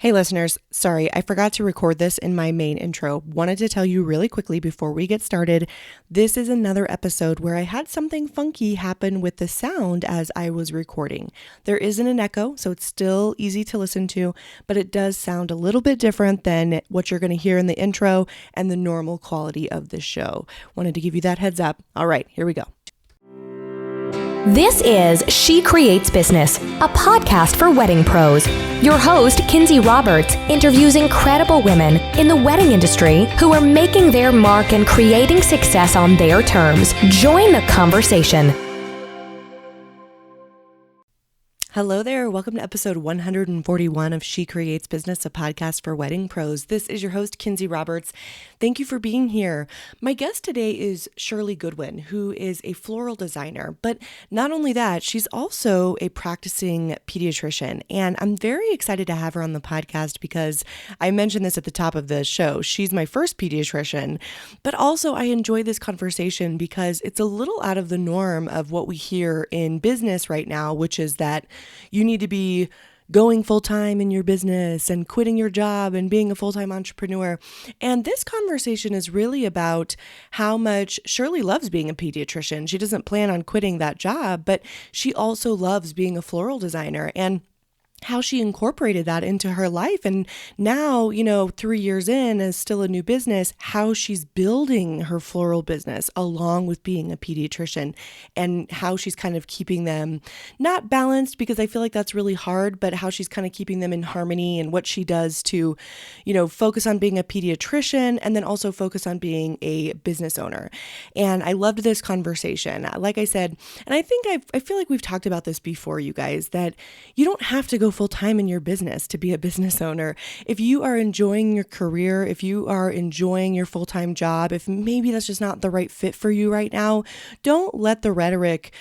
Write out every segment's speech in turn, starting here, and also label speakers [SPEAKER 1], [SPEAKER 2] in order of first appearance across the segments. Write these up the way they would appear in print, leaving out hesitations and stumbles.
[SPEAKER 1] Hey listeners, sorry, I forgot to record this in my main intro. Wanted to tell you really quickly before we get started, this is another episode where I had something funky happen with the sound as I was recording. There isn't an echo, so it's still easy to listen to, but it does sound a little bit different than what you're going to hear in the intro and the normal quality of the show. Wanted to give you that heads up. All right, here we go.
[SPEAKER 2] This is She Creates Business, a podcast for wedding pros. Your host, Kinsey Roberts, interviews incredible women in the wedding industry who are making their mark and creating success on their terms. Join the conversation.
[SPEAKER 1] Hello there. Welcome to episode 141 of She Creates Business, a podcast for wedding pros. This is your host, Kinsey Roberts. Thank you for being here. My guest today is Shirley Goodwin, who is a floral designer. But not only that, she's also a practicing pediatrician. And I'm very excited to have her on the podcast because I mentioned this at the top of the show. She's my first pediatrician, but also I enjoy this conversation because it's a little out of the norm of what we hear in business right now, which is that you need to be going full-time in your business and quitting your job and being a full-time entrepreneur. And this conversation is really about how much Shirley loves being a pediatrician. She doesn't plan on quitting that job, but she also loves being a floral designer and how she incorporated that into her life. And now, 3 years in as still a new business, how she's building her floral business along with being a pediatrician and how she's kind of keeping them not balanced because I feel like that's really hard, but how she's kind of keeping them in harmony and what she does to, focus on being a pediatrician and then also focus on being a business owner. And I loved this conversation. Like I said, and I feel like we've talked about this before, you guys, that you don't have to go full-time in your business to be a business owner. If you are enjoying your career, if you are enjoying your full-time job, if maybe that's just not the right fit for you right now, don't let the rhetoric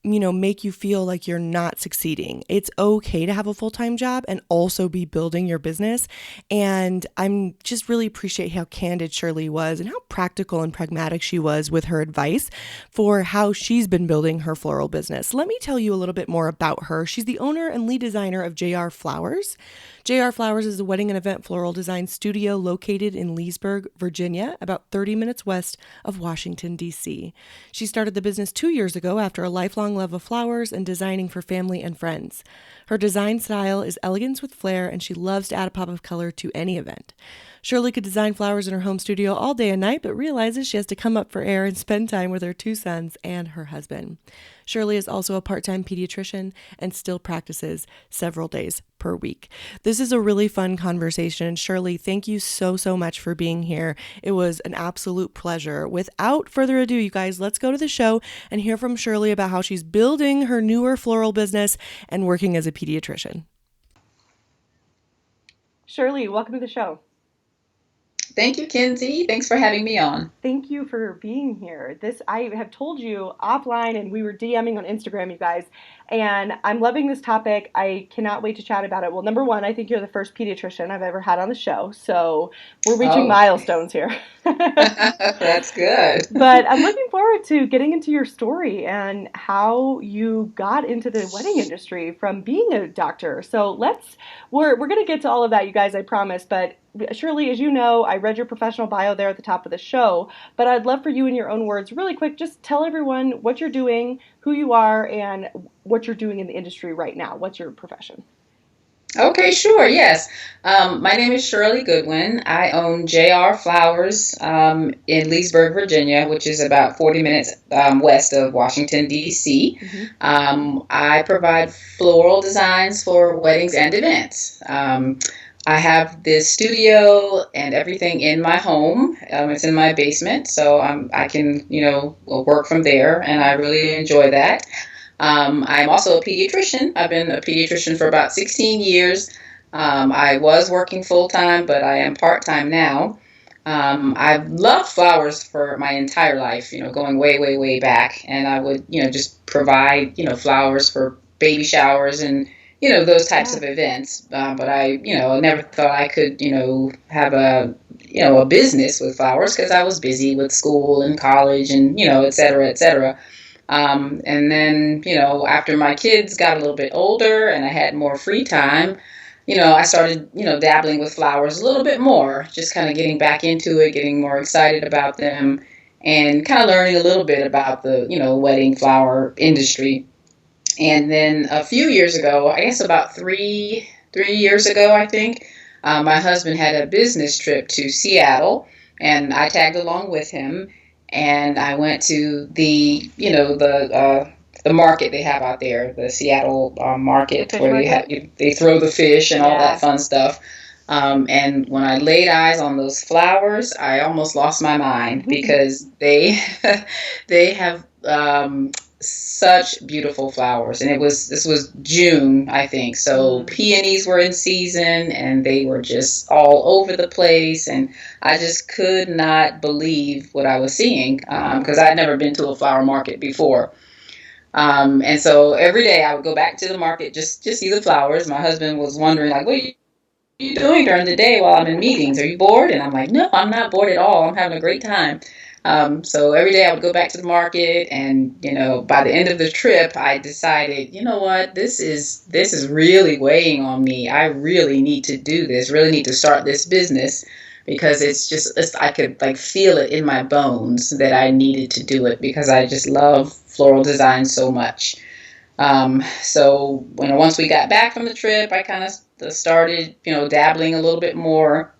[SPEAKER 1] make you feel like you're not succeeding. It's okay to have a full-time job and also be building your business. And I'm just really appreciate how candid Shirley was and how practical and pragmatic she was with her advice for how she's been building her floral business. Let me tell you a little bit more about her. She's the owner and lead designer of JR Flowers. JR Flowers is a wedding and event floral design studio located in Leesburg, Virginia, about 30 minutes west of Washington, D.C. She started the business 2 years ago after a lifelong love of flowers and designing for family and friends. Her design style is elegance with flair, and she loves to add a pop of color to any event. Shirley could design flowers in her home studio all day and night, but realizes she has to come up for air and spend time with her 2 sons and her husband. Shirley is also a part-time pediatrician and still practices several days per week. This is a really fun conversation. Shirley, thank you so much for being here. It was an absolute pleasure. Without further ado, you guys, let's go to the show and hear from Shirley about how she's building her newer floral business and working as a pediatrician. Shirley, welcome to the show.
[SPEAKER 3] Thank you, Kinsey. Thanks for having me on.
[SPEAKER 1] Thank you for being here. I have told you offline, and we were DMing on Instagram, you guys, and I'm loving this topic. I cannot wait to chat about it. Well, number one, I think you're the first pediatrician I've ever had on the show, so we're reaching milestones here.
[SPEAKER 3] That's good.
[SPEAKER 1] But I'm looking forward to getting into your story and how you got into the wedding industry from being a doctor. So we're going to get to all of that, you guys, I promise, but Shirley, as you know, I read your professional bio there at the top of the show, but I'd love for you in your own words, really quick, just tell everyone what you're doing, who you are, and what you're doing in the industry right now. What's your profession?
[SPEAKER 3] Okay, sure, yes. My name is Shirley Goodwin. I own JR Flowers in Leesburg, Virginia, which is about 40 minutes west of Washington, D.C. Mm-hmm. I provide floral designs for weddings and events. I have this studio and everything in my home. It's in my basement, so I can, work from there, and I really enjoy that. I'm also a pediatrician. I've been a pediatrician for about 16 years. I was working full-time, but I am part-time now. I've loved flowers for my entire life, going way, way, way back. And I would, just provide, flowers for baby showers and those types of events. But I, never thought I could, have a business with flowers because I was busy with school and college and, et cetera, et cetera. And then, after my kids got a little bit older and I had more free time, I started, dabbling with flowers a little bit more, just kind of getting back into it, getting more excited about them, and kind of learning a little bit about the, wedding flower industry. And then a few years ago, I guess about three years ago, I think, my husband had a business trip to Seattle, and I tagged along with him. And I went to the market they have out there, the Seattle market,
[SPEAKER 4] The fish
[SPEAKER 3] where
[SPEAKER 4] market?
[SPEAKER 3] they throw the fish and all
[SPEAKER 4] Yeah.
[SPEAKER 3] that fun stuff. And when I laid eyes on those flowers, I almost lost my mind because they have such beautiful flowers. And this was June, I think. So peonies were in season and they were just all over the place. And I just could not believe what I was seeing because I'd never been to a flower market before. And so every day I would go back to the market just to see the flowers. My husband was wondering, like, what are you doing during the day while I'm in meetings? Are you bored? And I'm like, no, I'm not bored at all. I'm having a great time. So every day I would go back to the market, and by the end of the trip, I decided, you know what, this is really weighing on me. I really need to do this. Really need to start this business because I could like feel it in my bones that I needed to do it because I just love floral design so much. So once we got back from the trip, I kind of started, dabbling a little bit more.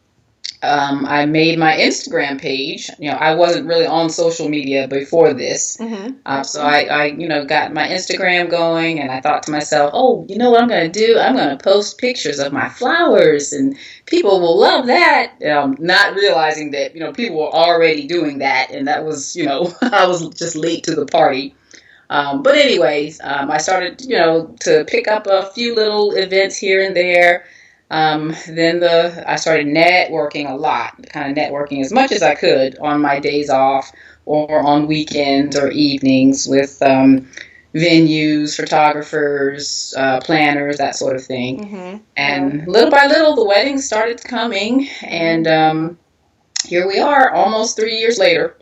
[SPEAKER 3] I made my Instagram page. I wasn't really on social media before this. So I got my Instagram going, and I thought to myself, oh, you know what I'm going to do? I'm going to post pictures of my flowers, and people will love that. Not realizing that, people were already doing that, and that was, I was just late to the party. But anyways, I started, to pick up a few little events here and there. Then I started networking a lot, kind of networking as much as I could on my days off or on weekends or evenings with venues, photographers, planners, that sort of thing. And little by little, the weddings started coming, and here we are, almost 3 years later.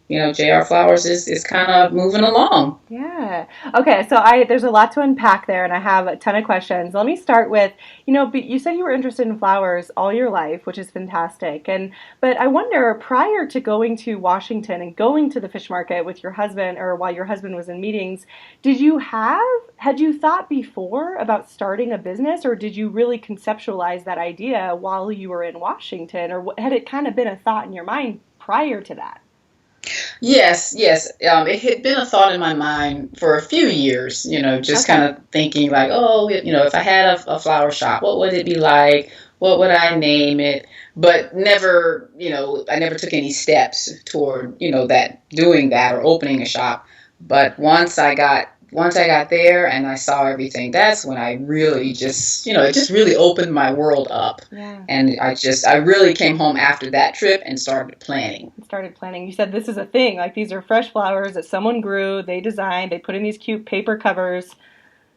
[SPEAKER 3] JR Flowers is kind of moving along.
[SPEAKER 4] Yeah. Okay. So there's a lot to unpack there, and I have a ton of questions. Let me start with, you said you were interested in flowers all your life, which is fantastic. But I wonder, prior to going to Washington and going to the fish market with your husband, or while your husband was in meetings, had you thought before about starting a business, or did you really conceptualize that idea while you were in Washington, or had it kind of been a thought in your mind prior to that?
[SPEAKER 3] Yes. It had been a thought in my mind for a few years, just kind of thinking like, oh, if I had a flower shop, what would it be like? What would I name it? But never, I never took any steps toward, doing that or opening a shop. But once I got there and I saw everything, that's when I really just, it just really opened my world up.
[SPEAKER 4] Yeah.
[SPEAKER 3] And I really came home after that trip and started planning.
[SPEAKER 4] You said this is a thing. Like, these are fresh flowers that someone grew, they designed, they put in these cute paper covers.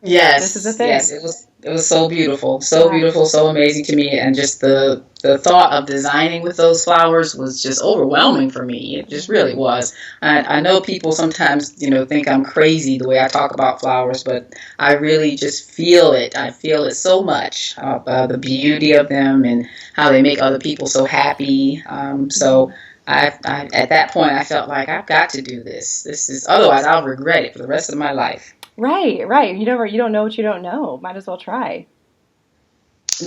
[SPEAKER 3] Yes.
[SPEAKER 4] This is a thing.
[SPEAKER 3] Yes, it was so beautiful, so amazing to me, and just the thought of designing with those flowers was just overwhelming for me. It just really was. I know people sometimes, think I'm crazy the way I talk about flowers, but I really just feel it. I feel it so much, the beauty of them and how they make other people so happy. So I at that point, I felt like I've got to do this. Otherwise I'll regret it for the rest of my life.
[SPEAKER 4] Right. You don't know what you don't know. Might as well try.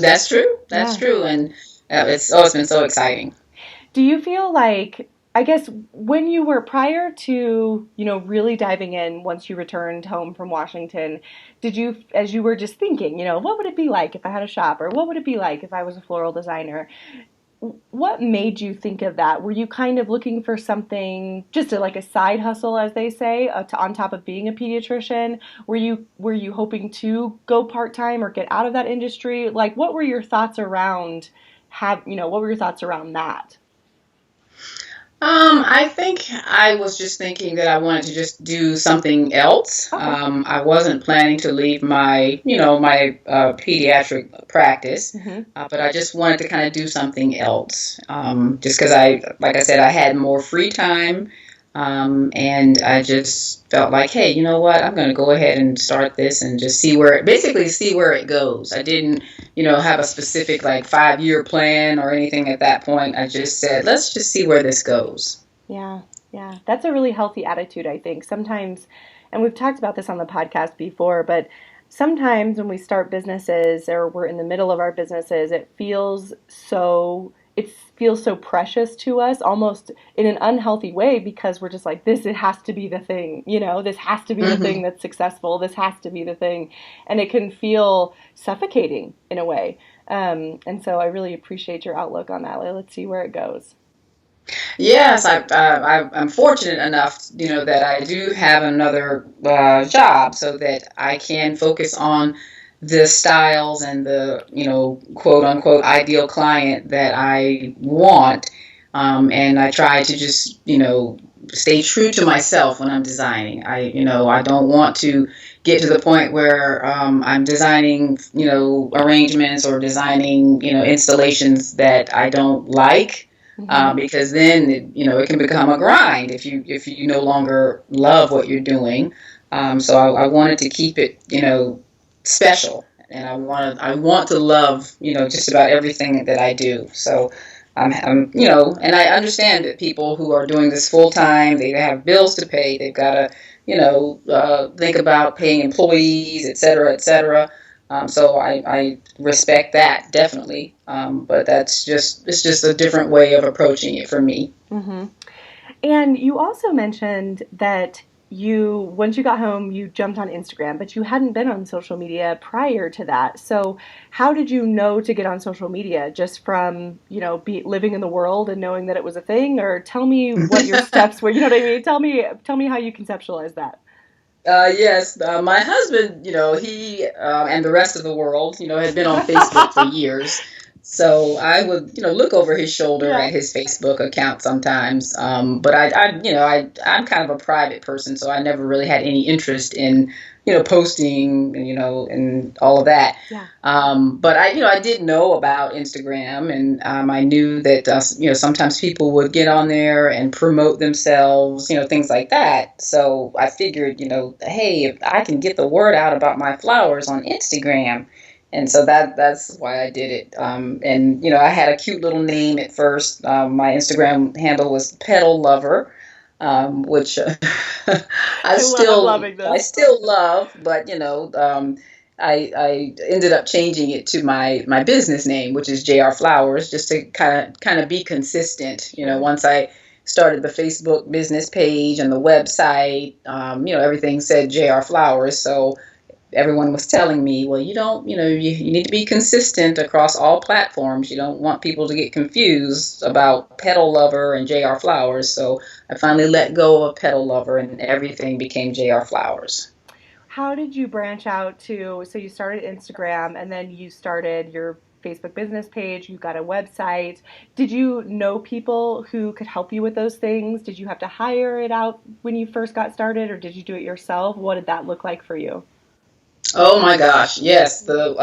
[SPEAKER 3] That's true. And it's been so exciting.
[SPEAKER 4] Do you feel like, I guess, when you were prior to, really diving in once you returned home from Washington, did you, as you were just thinking, what would it be like if I had a shop, or what would it be like if I was a floral designer? What made you think of that? Were you kind of looking for something, just like a side hustle, as they say, on top of being a pediatrician? Were you hoping to go part-time or get out of that industry? Like, what were your thoughts around that?
[SPEAKER 3] I think I was just thinking that I wanted to just do something else.
[SPEAKER 4] Okay.
[SPEAKER 3] I wasn't planning to leave my pediatric practice, but I just wanted to kind of do something else. Just because like I said, I had more free time. And I just felt like, hey, you know what? I'm going to go ahead and start this and just see where it goes. I didn't, have a specific like 5-year plan or anything at that point. I just said, let's just see where this goes.
[SPEAKER 4] Yeah, yeah. That's a really healthy attitude, I think. Sometimes, and we've talked about this on the podcast before, but sometimes when we start businesses or we're in the middle of our businesses, it feels so precious to us, almost in an unhealthy way, because we're just like, this, it has to be the thing, this has to be the thing that's successful. This has to be the thing. And it can feel suffocating in a way. And so I really appreciate your outlook on that. Let's see where it goes.
[SPEAKER 3] Yes, I'm fortunate enough, that I do have another job so that I can focus on the styles and the, quote unquote ideal client that I want. And I try to just, stay true to myself when I'm designing. I don't want to get to the point where I'm designing, arrangements or designing, installations that I don't like. Because then it can become a grind if you no longer love what you're doing. So I wanted to keep it special, and I want to love just about everything that I do. So I'm and I understand that people who are doing this full time, they have bills to pay, they've got to think about paying employees, et cetera, et cetera. So I respect that definitely, but it's just a different way of approaching it for me.
[SPEAKER 4] Mm-hmm. And you also mentioned that once you got home, you jumped on Instagram, but you hadn't been on social media prior to that. So how did you know to get on social media? Just from, living in the world and knowing that it was a thing? Or tell me what your steps were. You know what I mean? Tell me how you conceptualize that.
[SPEAKER 3] Yes, my husband, he and the rest of the world, had been on Facebook for years. So I would, look over his shoulder
[SPEAKER 4] Yeah.
[SPEAKER 3] at his Facebook account sometimes. But I'm kind of a private person, so I never really had any interest in, posting, and all of that.
[SPEAKER 4] Yeah.
[SPEAKER 3] But I did know about Instagram, and I knew that, sometimes people would get on there and promote themselves, things like that. So I figured, hey, if I can get the word out about my flowers on Instagram. And so that's why I did it. And I had a cute little name at first. My Instagram handle was Petal Lover, which
[SPEAKER 4] loving this.
[SPEAKER 3] I still love, but I ended up changing it to my business name, which is JR Flowers, just to kind of be consistent. Once I started the Facebook business page and the website, everything said JR Flowers, so everyone was telling me, well, you need to be consistent across all platforms. You don't want people to get confused about Petal Lover and JR Flowers. So I finally let go of Petal Lover and everything became JR Flowers.
[SPEAKER 4] How did you branch out so you started Instagram and then you started your Facebook business page, you got a website. Did you know people who could help you with those things? Did you have to hire it out when you first got started, or did you do it yourself? What did that look like for you?
[SPEAKER 3] Oh my gosh, yes. The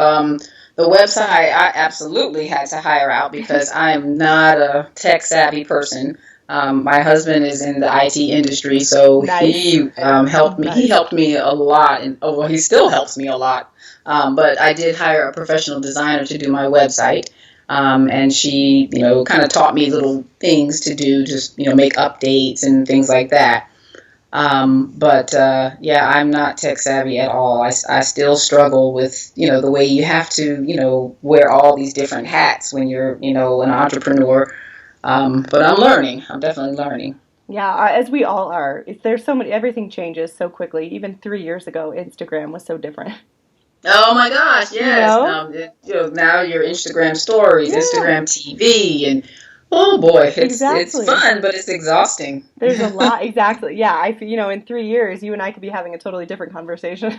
[SPEAKER 3] website I absolutely had to hire out because I am not a tech savvy person. My husband is in the IT industry, so
[SPEAKER 4] Nice.
[SPEAKER 3] he helped me.
[SPEAKER 4] Nice.
[SPEAKER 3] He helped me a lot, and well, he still helps me a lot. But I did hire a professional designer to do my website, and she, kind of taught me little things to do, just make updates and things like that. But yeah, I'm not tech savvy at all. I still struggle with, the way you have to, wear all these different hats when you're, an entrepreneur. But I'm learning. I'm definitely learning.
[SPEAKER 4] Yeah, as we all are. There's so many, everything changes so quickly. Even 3 years ago, Instagram was so different.
[SPEAKER 3] Oh my gosh, yes.
[SPEAKER 4] You know?
[SPEAKER 3] Now your Instagram stories,
[SPEAKER 4] Yeah.
[SPEAKER 3] Instagram TV, and oh boy, it's
[SPEAKER 4] Exactly.
[SPEAKER 3] fun, but it's exhausting.
[SPEAKER 4] There's a lot, exactly. Yeah, in 3 years, you and I could be having a totally different conversation.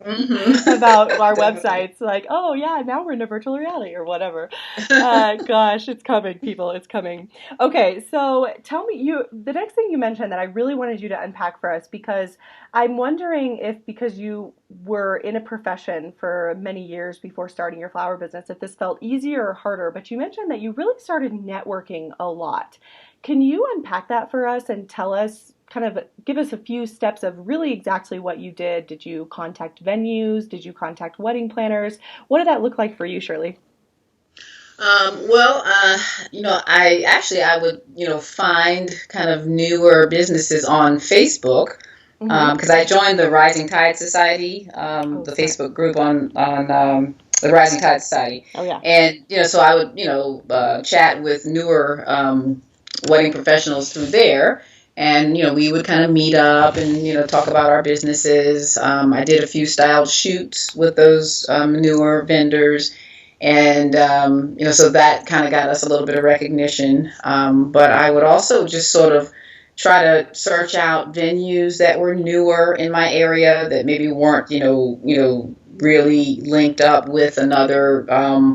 [SPEAKER 4] about our
[SPEAKER 3] Definitely.
[SPEAKER 4] websites. Like, oh yeah, now we're into virtual reality or whatever. Gosh, it's coming, people. It's coming. Okay, so tell me, the next thing you mentioned that I really wanted you to unpack for us, because I'm wondering if, because you were in a profession for many years before starting your flower business, if this felt easier or harder. But you mentioned that you really started networking a lot. Can you unpack that for us and tell us, kind of give us a few steps of really exactly what you did? Did you contact venues? Did you contact wedding planners? What did that look like for you, Shirley?
[SPEAKER 3] Well, I would, find kind of newer businesses on Facebook,
[SPEAKER 4] Mm-hmm.
[SPEAKER 3] because I joined the Rising Tide Society,
[SPEAKER 4] Oh,
[SPEAKER 3] the
[SPEAKER 4] smart.
[SPEAKER 3] Facebook group on the Rising Tide Society,
[SPEAKER 4] Oh, yeah.
[SPEAKER 3] and so I would, chat with newer wedding professionals through there. And we would kind of meet up and talk about our businesses. I did a few styled shoots with those newer vendors, and so that kind of got us a little bit of recognition. But I would also just sort of try to search out venues that were newer in my area that maybe weren't really linked up with another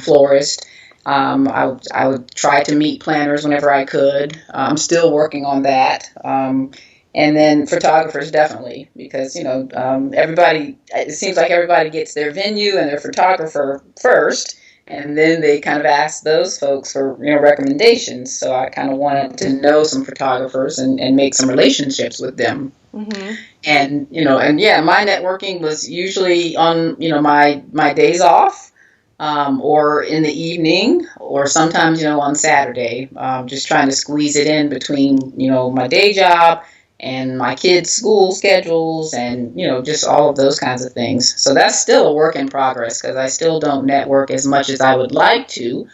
[SPEAKER 3] florist. I would try to meet planners whenever I could. I'm still working on that. And then photographers, definitely, because everybody, it seems like everybody gets their venue and their photographer first, and then they kind of ask those folks for recommendations. So I kind of wanted to know some photographers and make some relationships with them.
[SPEAKER 4] Mm-hmm.
[SPEAKER 3] And yeah, my networking was usually on my days off, or in the evening, or sometimes on Saturday, just trying to squeeze it in between my day job and my kids' school schedules, and just all of those kinds of things. So that's still a work in progress, because I still don't network as much as I would like to,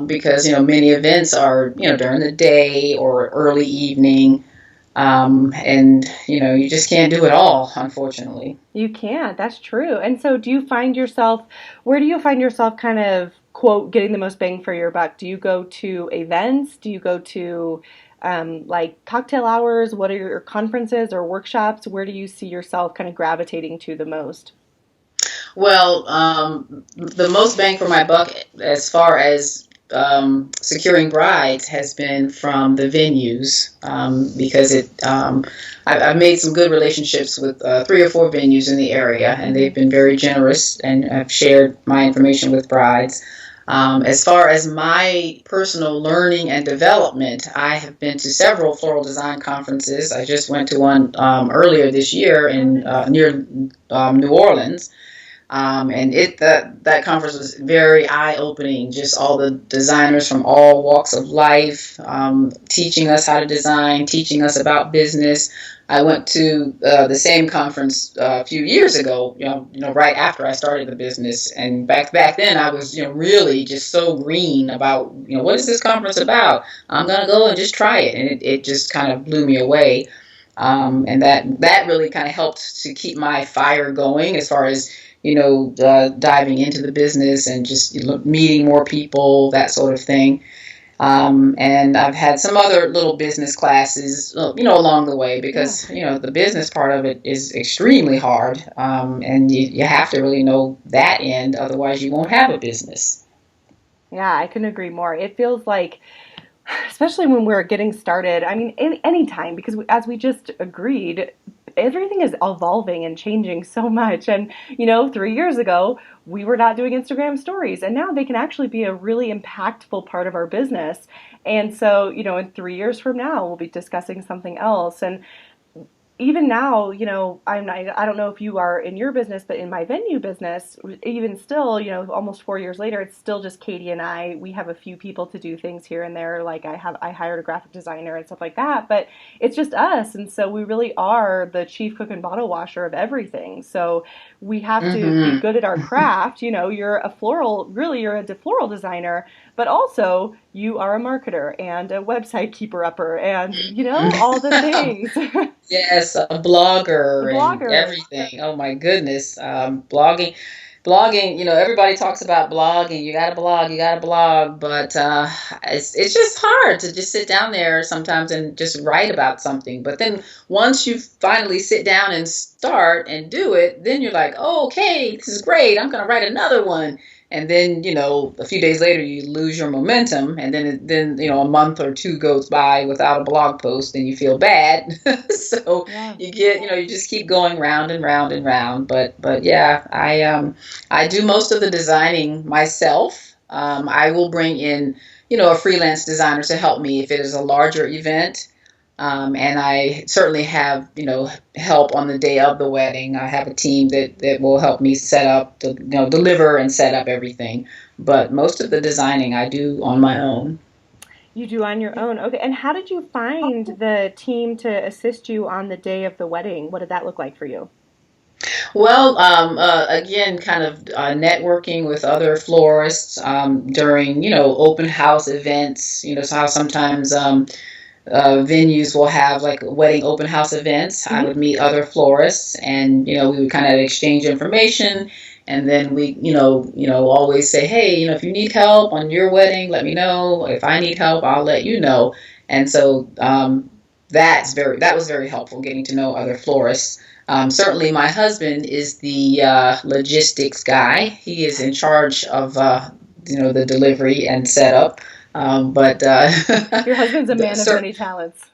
[SPEAKER 3] because many events are during the day or early evening, and you just can't do it all, unfortunately.
[SPEAKER 4] You can't. That's true. And so, where do you find yourself kind of, quote, getting the most bang for your buck? Do you go to events? Do you go to like cocktail hours? What are your conferences or workshops? Where do you see yourself kind of gravitating to the most?
[SPEAKER 3] Well, the most bang for my buck as far as securing brides has been from the venues, because I've made some good relationships with 3 or 4 venues in the area, and they've been very generous and have shared my information with brides. As far as my personal learning and development, I have been to several floral design conferences. I just went to one earlier this year
[SPEAKER 4] Oh,
[SPEAKER 3] in
[SPEAKER 4] nice.
[SPEAKER 3] near New Orleans, and that conference was very eye opening. Just all the designers from all walks of life, teaching us how to design, teaching us about business. I went to the same conference a few years ago, right after I started the business, and back then I was, really just so green about, what is this conference about? I'm gonna go and just try it, and it just kind of blew me away. And that really kind of helped to keep my fire going, as far as diving into the business and just meeting more people, that sort of thing. And I've had some other little business classes, along the way,
[SPEAKER 4] Yeah.
[SPEAKER 3] because the business part of it is extremely hard, and you have to really know that end, otherwise you won't have a business.
[SPEAKER 4] Yeah, I couldn't agree more. It feels like, especially when we're getting started, I mean, any time, because as we just agreed, everything is evolving and changing so much. And, 3 years ago, we were not doing Instagram stories, and now they can actually be a really impactful part of our business. And so, in 3 years from now, we'll be discussing something else. And even now, I don't know if you are in your business, but in my venue business, even still, almost 4 years later, it's still just Katie and I. We have a few people to do things here and there. Like I hired a graphic designer and stuff like that, but it's just us. And so we really are the chief cook and bottle washer of everything. So we have to be
[SPEAKER 3] Hmm.
[SPEAKER 4] good at our craft. You're a floral designer, but also you are a marketer and a website keeper upper and, all the things.
[SPEAKER 3] Yes, a
[SPEAKER 4] A
[SPEAKER 3] blogger and
[SPEAKER 4] blogger.
[SPEAKER 3] everything. Oh my goodness, blogging. blogging, everybody talks about blogging. You got to blog, but it's just hard to just sit down there sometimes and just write about something. But then once you finally sit down and start and do it, then you're like, oh, okay, this is great. I'm going to write another one. And then, a few days later, you lose your momentum. And then a month or two goes by without a blog post and you feel bad. So
[SPEAKER 4] Yeah.
[SPEAKER 3] you get, you just keep going round and round and round. But yeah, I do most of the designing myself. I will bring in, a freelance designer to help me if it is a larger event. And I certainly have, help on the day of the wedding. I have a team that will help me set up, deliver and set up everything. But most of the designing I do on my own.
[SPEAKER 4] You do on your own. Okay. And how did you find the team to assist you on the day of the wedding? What did that look like for you?
[SPEAKER 3] Well, again, kind of networking with other florists during, open house events. So how sometimes venues will have like wedding open house events. I would meet other florists, and we would kind of exchange information, and then we always say, hey, if you need help on your wedding, let me know. If I need help, I'll let you know. And so that was very helpful, getting to know other florists. Certainly my husband is the logistics guy. He is in charge of the delivery and setup. But
[SPEAKER 4] Your husband's a man of many talents.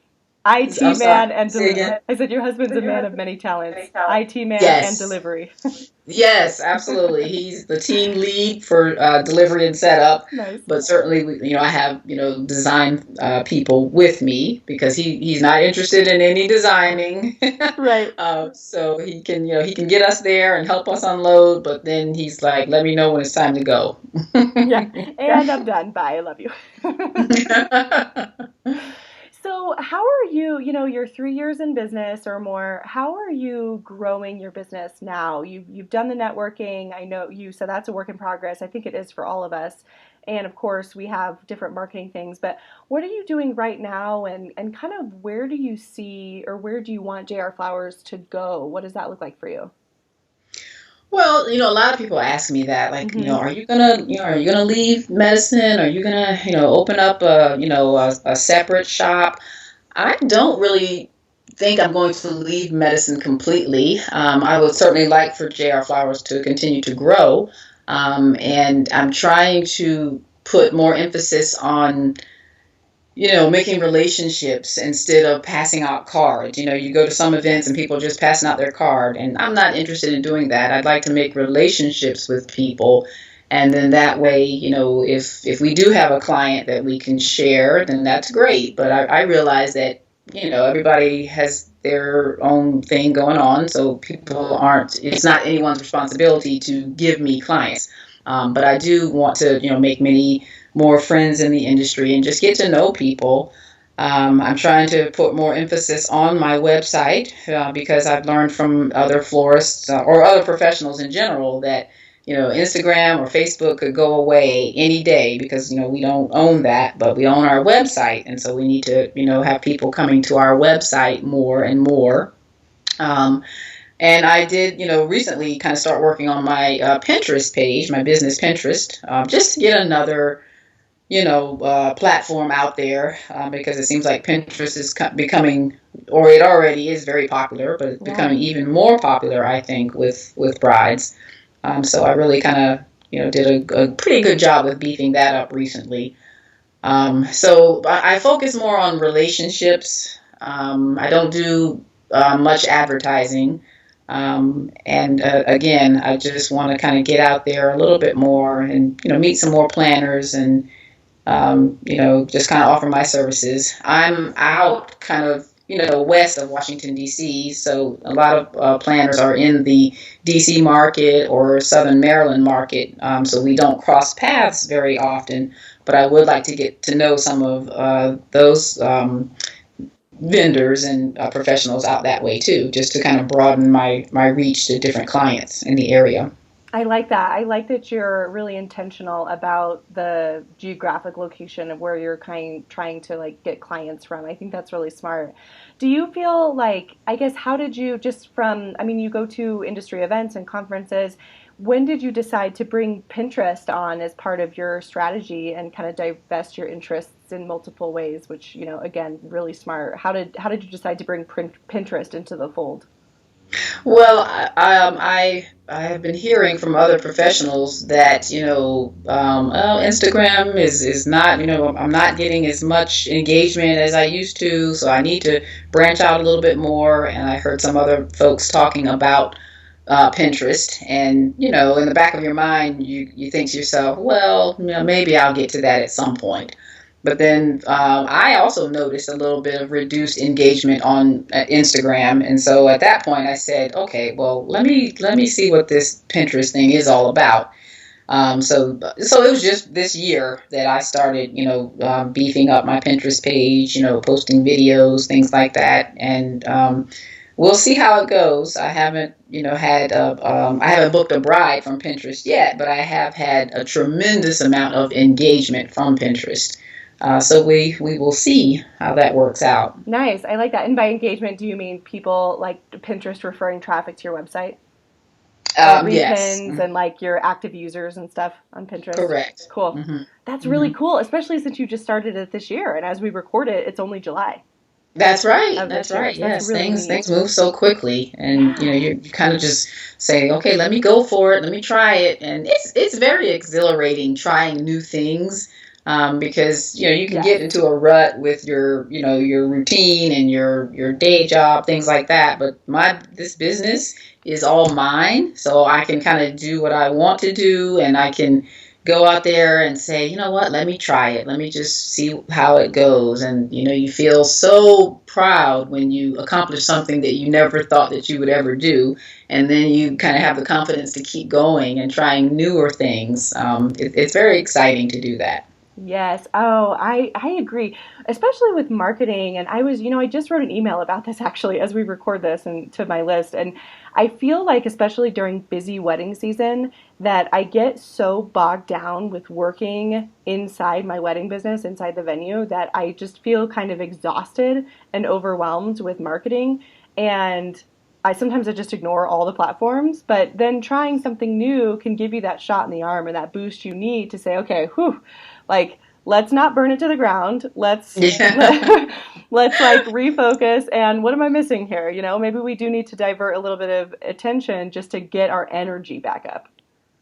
[SPEAKER 4] IT
[SPEAKER 3] I'm sorry,
[SPEAKER 4] man and
[SPEAKER 3] say again?
[SPEAKER 4] delivery. I said your husband's a man of many talents. IT man and
[SPEAKER 3] Yes.
[SPEAKER 4] delivery.
[SPEAKER 3] Yes, absolutely. He's the team lead for delivery and setup.
[SPEAKER 4] Nice.
[SPEAKER 3] But certainly, I have design people with me because he's not interested in any designing.
[SPEAKER 4] Right.
[SPEAKER 3] So he can he can get us there and help us unload. But then he's like, let me know when it's time to go.
[SPEAKER 4] Yeah. And I'm done. Bye. I love you. So how are you, you're 3 years in business or more, how are you growing your business now? You've done the networking. I know you said that's a work in progress. I think it is for all of us. And of course, we have different marketing things, but what are you doing right now and kind of where do you see or where do you want JR Flowers to go? What does that look like for you?
[SPEAKER 3] Well, a lot of people ask me that, like,
[SPEAKER 4] Mm-hmm.
[SPEAKER 3] are you gonna leave medicine? Are you gonna, open up a separate shop? I don't really think I'm going to leave medicine completely. I would certainly like for JR Flowers to continue to grow, and I'm trying to put more emphasis on making relationships instead of passing out cards. You go to some events and people are just passing out their card, and I'm not interested in doing that. I'd like to make relationships with people. And then that way, if we do have a client that we can share, then that's great. But I realize that, everybody has their own thing going on. So it's not anyone's responsibility to give me clients. But I do want to, make many more friends in the industry and just get to know people. I'm trying to put more emphasis on my website because I've learned from other florists or other professionals in general that, Instagram or Facebook could go away any day because, we don't own that, but we own our website. And so we need to, have people coming to our website more and more. And I did, recently kind of start working on my Pinterest page, my business Pinterest, just to get another platform out there because it seems like Pinterest is becoming, or it already is very popular, but it's becoming even more popular, I think, with brides. So I really kind of, did a pretty good job with beefing that up recently. So I focus more on relationships. I don't do much advertising. And again, I just want to kind of get out there a little bit more and, meet some more planners and, just kind of offer my services. I'm out kind of, west of Washington, D.C., so a lot of planners are in the D.C. market or Southern Maryland market, so we don't cross paths very often, but I would like to get to know some of those vendors and professionals out that way too, just to kind of broaden my reach to different clients in the area.
[SPEAKER 4] I like that. I like that you're really intentional about the geographic location of where you're trying to like get clients from. I think that's really smart. Do you feel like, I guess, how did you just from, I mean, you go to industry events and conferences. when did you decide to bring Pinterest on as part of your strategy and kind of divest your interests in multiple ways, which, again, really smart. How did you decide to bring Pinterest into the fold?
[SPEAKER 3] Well, I have been hearing from other professionals that oh, Instagram is not, I'm not getting as much engagement as I used to, so I need to branch out a little bit more. And I heard some other folks talking about Pinterest, and in the back of your mind, you think to yourself, well, maybe I'll get to that at some point. But then I also noticed a little bit of reduced engagement on Instagram, and so at that point I said, okay, well, let me see what this Pinterest thing is all about. So it was just this year that I started, beefing up my Pinterest page, posting videos, things like that, and we'll see how it goes. I haven't, I haven't booked a bride from Pinterest yet, but I have had a tremendous amount of engagement from Pinterest. So we will see how that works out.
[SPEAKER 4] Nice. I like that. And by engagement, do you mean people like Pinterest referring traffic to your website?
[SPEAKER 3] Yes.
[SPEAKER 4] Repins and like your active users and stuff on Pinterest?
[SPEAKER 3] Correct.
[SPEAKER 4] Cool.
[SPEAKER 3] Mm-hmm.
[SPEAKER 4] That's really cool, especially since you just started it this year. And as we record it, it's only July.
[SPEAKER 3] That's right. That's right. Yes,
[SPEAKER 4] really
[SPEAKER 3] things move so quickly, and you kind of just say, okay, let me go for it, let me try it, and it's very exhilarating trying new things, because you can get into a rut with your routine and your day job, things like that. But this business is all mine, so I can kind of do what I want to do, and I can go out there and say, you know what, let me try it. Let me just see how it goes. And, you feel so proud when you accomplish something that you never thought that you would ever do. And then you kind of have the confidence to keep going and trying newer things. It's very exciting to do that.
[SPEAKER 4] Yes. Oh, I agree, especially with marketing. And I just wrote an email about this actually as we record this and to my list. And I feel like, especially during busy wedding season, that I get so bogged down with working inside my wedding business, inside the venue, that I just feel kind of exhausted and overwhelmed with marketing. And sometimes I just ignore all the platforms, but then trying something new can give you that shot in the arm or that boost you need to say, okay, whew, like, let's not burn it to the ground. Let's let's like refocus. And what am I missing here? Maybe we do need to divert a little bit of attention just to get our energy back up.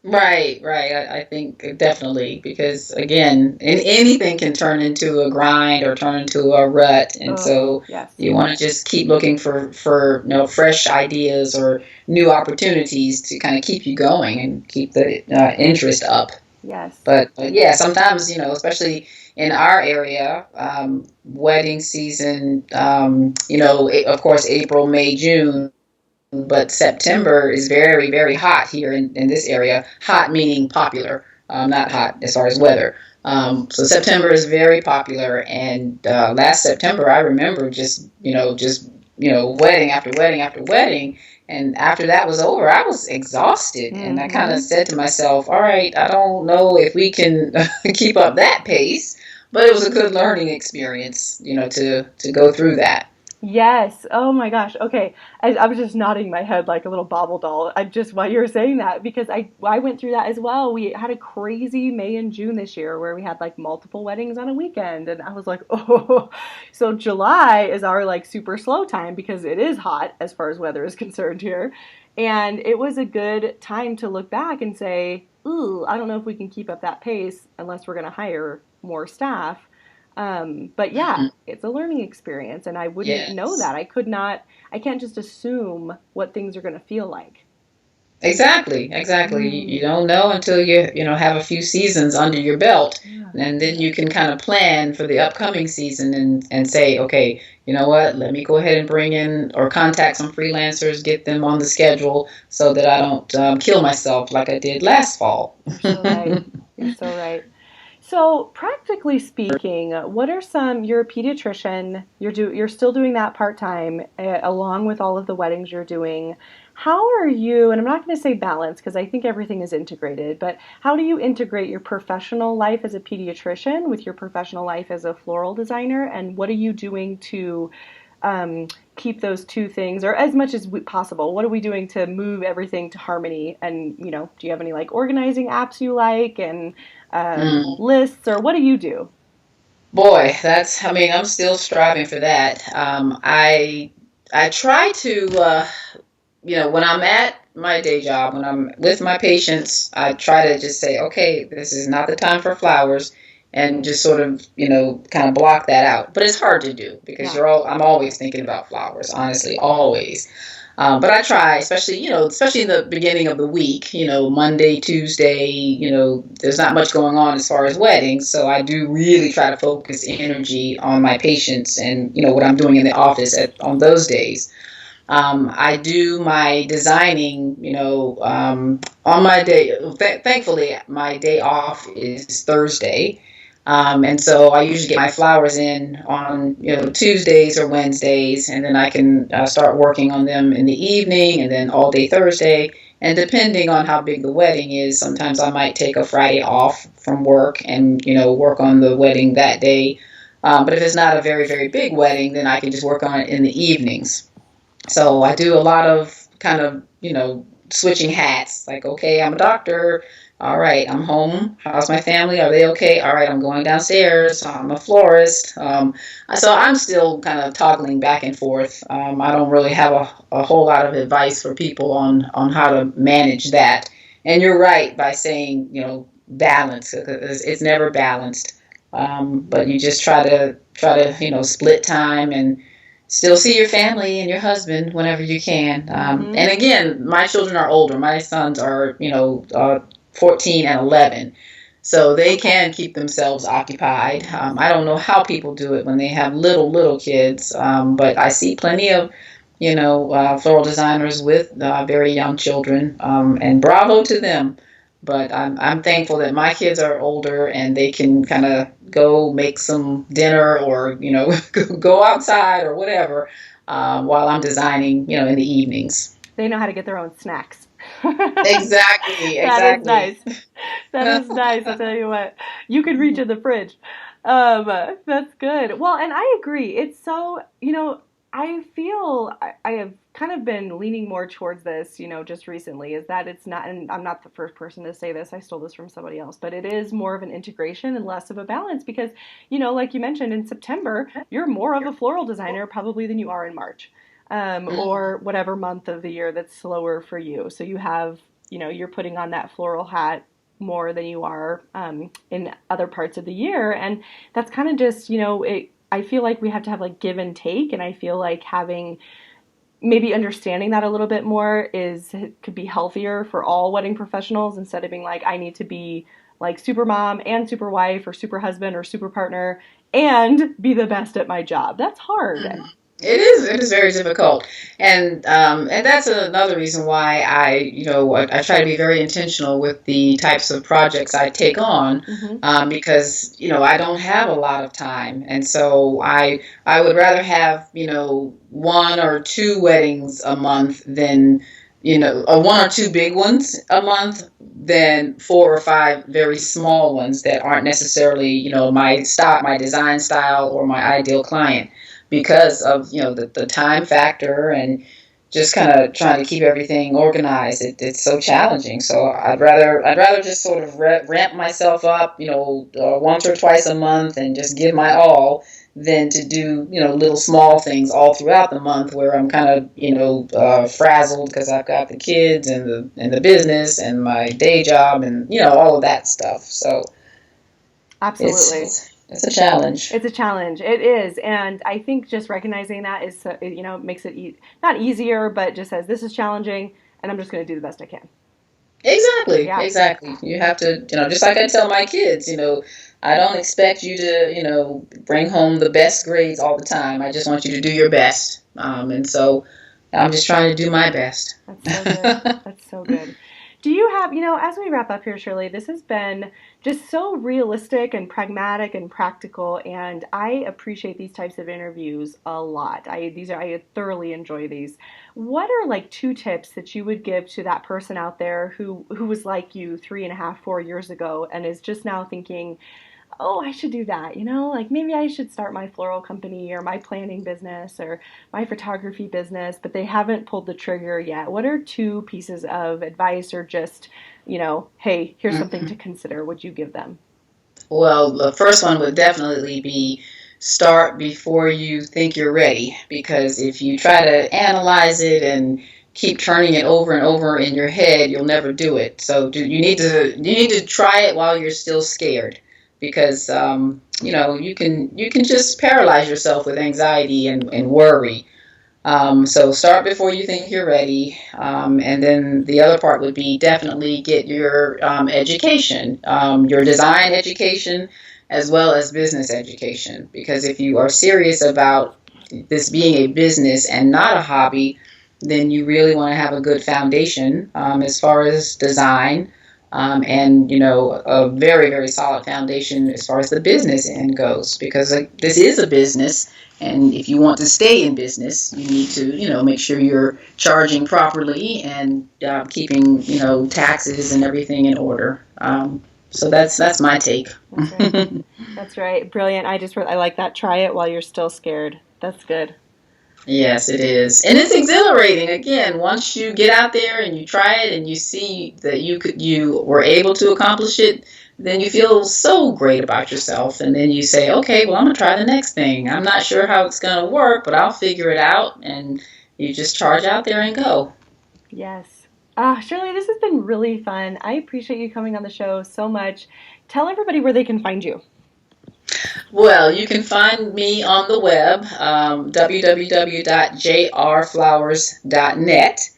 [SPEAKER 3] Right. I think definitely, because again, anything can turn into a grind or turn into a rut, and so
[SPEAKER 4] yes.
[SPEAKER 3] You want to just keep looking for fresh ideas or new opportunities to kind of keep you going and keep the interest up.
[SPEAKER 4] Yes.
[SPEAKER 3] But yeah, sometimes especially in our area, wedding season, of course, April, May, June. But September is very, very hot here in this area. Hot meaning popular, not hot as far as weather. So September is very popular. And last September, I remember just wedding after wedding after wedding. And after that was over, I was exhausted. Mm-hmm. And I kind of said to myself, all right, I don't know if we can keep up that pace. But it was a good learning experience, to go through that.
[SPEAKER 4] Yes. Oh my gosh. Okay. I was just nodding my head like a little bobble doll. While you were saying that, because I went through that as well. We had a crazy May and June this year where we had like multiple weddings on a weekend, and I was like, oh. So July is our like super slow time because it is hot as far as weather is concerned here, and it was a good time to look back and say, ooh, I don't know if we can keep up that pace unless we're going to hire more staff. But yeah, it's a learning experience, and I wouldn't know that. I can't just assume what things are going to feel like.
[SPEAKER 3] Exactly. You don't know until you have a few seasons under your belt, and then you can kind of plan for the upcoming season and say, okay, you know what, let me go ahead and bring in or contact some freelancers, get them on the schedule so that I don't kill myself like I did last fall.
[SPEAKER 4] You're so right. You're so right. So practically speaking, what are you're a pediatrician, you're still doing that part-time along with all of the weddings you're doing. How are you, and I'm not going to say balance because I think everything is integrated, but how do you integrate your professional life as a pediatrician with your professional life as a floral designer, and what are you doing to keep those two things, or as much as possible, what are we doing to move everything to harmony? And, do you have any like organizing apps you like, and lists, or what do you do?
[SPEAKER 3] Boy, I'm still striving for that. I try to, when I'm at my day job, when I'm with my patients, I try to just say, okay, this is not the time for flowers, and just sort of, kind of block that out. But it's hard to do because I'm always thinking about flowers, honestly, always. But I try, especially in the beginning of the week, Monday, Tuesday, there's not much going on as far as weddings. So I do really try to focus energy on my patients and, what I'm doing in the office on those days. I do my designing, on my day. Thankfully, my day off is Thursday. And so I usually get my flowers in on, Tuesdays or Wednesdays, and then I can start working on them in the evening and then all day Thursday. And depending on how big the wedding is, sometimes I might take a Friday off from work and, work on the wedding that day. But if it's not a very, very big wedding, then I can just work on it in the evenings. So I do a lot of kind of, switching hats. Like, okay, I'm a doctor. All right, I'm home. How's my family? Are they okay? All right, I'm going downstairs. I'm a florist. So I'm still kind of toggling back and forth. I don't really have a whole lot of advice for people on how to manage that. And you're right by saying, balance. It's never balanced. But you just try to split time and still see your family and your husband whenever you can. And again, my children are older. My sons are, 14 and 11. So they can keep themselves occupied. I don't know how people do it when they have little kids, but I see plenty of, floral designers with very young children, and bravo to them. But I'm thankful that my kids are older and they can kind of go make some dinner or, go outside or whatever while I'm designing, in the evenings.
[SPEAKER 4] They know how to get their own snacks.
[SPEAKER 3] Exactly.
[SPEAKER 4] That is nice. That is nice. I'll tell you what. You can reach in the fridge. That's good. Well, and I agree. It's so, I feel I have kind of been leaning more towards this, just recently, is that it's not, and I'm not the first person to say this, I stole this from somebody else, but it is more of an integration and less of a balance because, like you mentioned, in September, you're more of a floral designer probably than you are in March. Or whatever month of the year that's slower for you. So you have, you're putting on that floral hat more than you are in other parts of the year. And that's kind of just, I feel like we have to have like give and take. And I feel like having maybe understanding that a little bit more could be healthier for all wedding professionals instead of being like, I need to be like super mom and super wife or super husband or super partner and be the best at my job. That's hard.
[SPEAKER 3] It is. It is very difficult, and that's another reason why I try to be very intentional with the types of projects I take on, because I don't have a lot of time, and so I would rather have one or two weddings a month than one or two big ones a month than 4 or 5 very small ones that aren't necessarily my style, my design style, or my ideal client. Because of the time factor and just kind of trying to keep everything organized, it's so challenging. So I'd rather just sort of ramp myself up, once or twice a month and just give my all, than to do little small things all throughout the month where I'm kind of frazzled because I've got the kids and the business and my day job and all of that stuff. So
[SPEAKER 4] absolutely.
[SPEAKER 3] It's a challenge.
[SPEAKER 4] It's a challenge. It is. And I think just recognizing that is, makes it not easier, but just says this is challenging and I'm just going to do the best I can.
[SPEAKER 3] Exactly. Yeah. Exactly. You have to, just like I tell my kids, I don't expect you to, bring home the best grades all the time. I just want you to do your best. And so I'm just trying to do my best.
[SPEAKER 4] That's so good. That's so good. Do you have, as we wrap up here, Shirley, this has been just so realistic and pragmatic and practical, and I appreciate these types of interviews a lot. I thoroughly enjoy these. What are like 2 tips that you would give to that person out there who was like you 3.5, 4 years ago and is just now thinking, oh, I should do that, like maybe I should start my floral company or my planning business or my photography business, but they haven't pulled the trigger yet. What are two pieces of advice or just, hey, here's something to consider, would you give them?
[SPEAKER 3] Well, the first one would definitely be start before you think you're ready, because if you try to analyze it and keep turning it over and over in your head, you'll never do it. So you need to try it while you're still scared, because you can just paralyze yourself with anxiety and worry. So start before you think you're ready. And then the other part would be definitely get your education, your design education, as well as business education. Because if you are serious about this being a business and not a hobby, then you really want to have a good foundation as far as design. And a very, very solid foundation as far as the business end goes, because this is a business, and if you want to stay in business, you need to make sure you're charging properly and keeping taxes and everything in order. So that's my take.
[SPEAKER 4] That's right. That's right. Brilliant. I like that. Try it while you're still scared. That's good.
[SPEAKER 3] Yes, it is. And it's exhilarating. Again, once you get out there and you try it and you see that you were able to accomplish it, then you feel so great about yourself. And then you say, okay, well, I'm going to try the next thing. I'm not sure how it's going to work, but I'll figure it out. And you just charge out there and go.
[SPEAKER 4] Yes. Shirley, this has been really fun. I appreciate you coming on the show so much. Tell everybody where they can find you.
[SPEAKER 3] Well, you can find me on the web, www.jrflowers.net.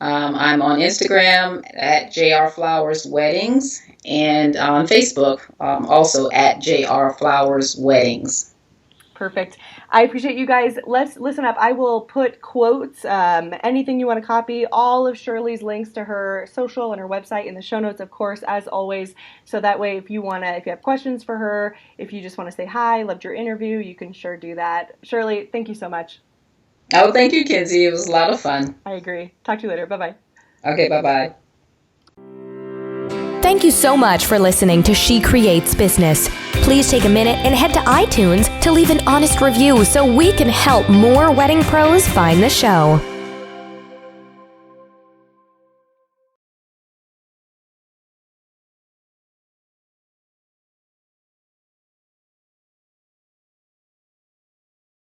[SPEAKER 3] I'm on Instagram at jrflowersweddings, and on Facebook also at jrflowersweddings.
[SPEAKER 4] Perfect. I appreciate you guys. Let's listen up. I will put quotes, anything you want to copy, all of Shirley's links to her social and her website in the show notes, of course, as always. So that way, if you have questions for her, if you just want to say hi, loved your interview, you can sure do that. Shirley, thank you so much.
[SPEAKER 3] Oh, thank you, Kinsey. It was a lot of fun.
[SPEAKER 4] I agree. Talk to you later. Bye-bye.
[SPEAKER 3] Okay, bye-bye.
[SPEAKER 2] Thank you so much for listening to She Creates Business. Please take a minute and head to iTunes to leave an honest review so we can help more wedding pros find the show.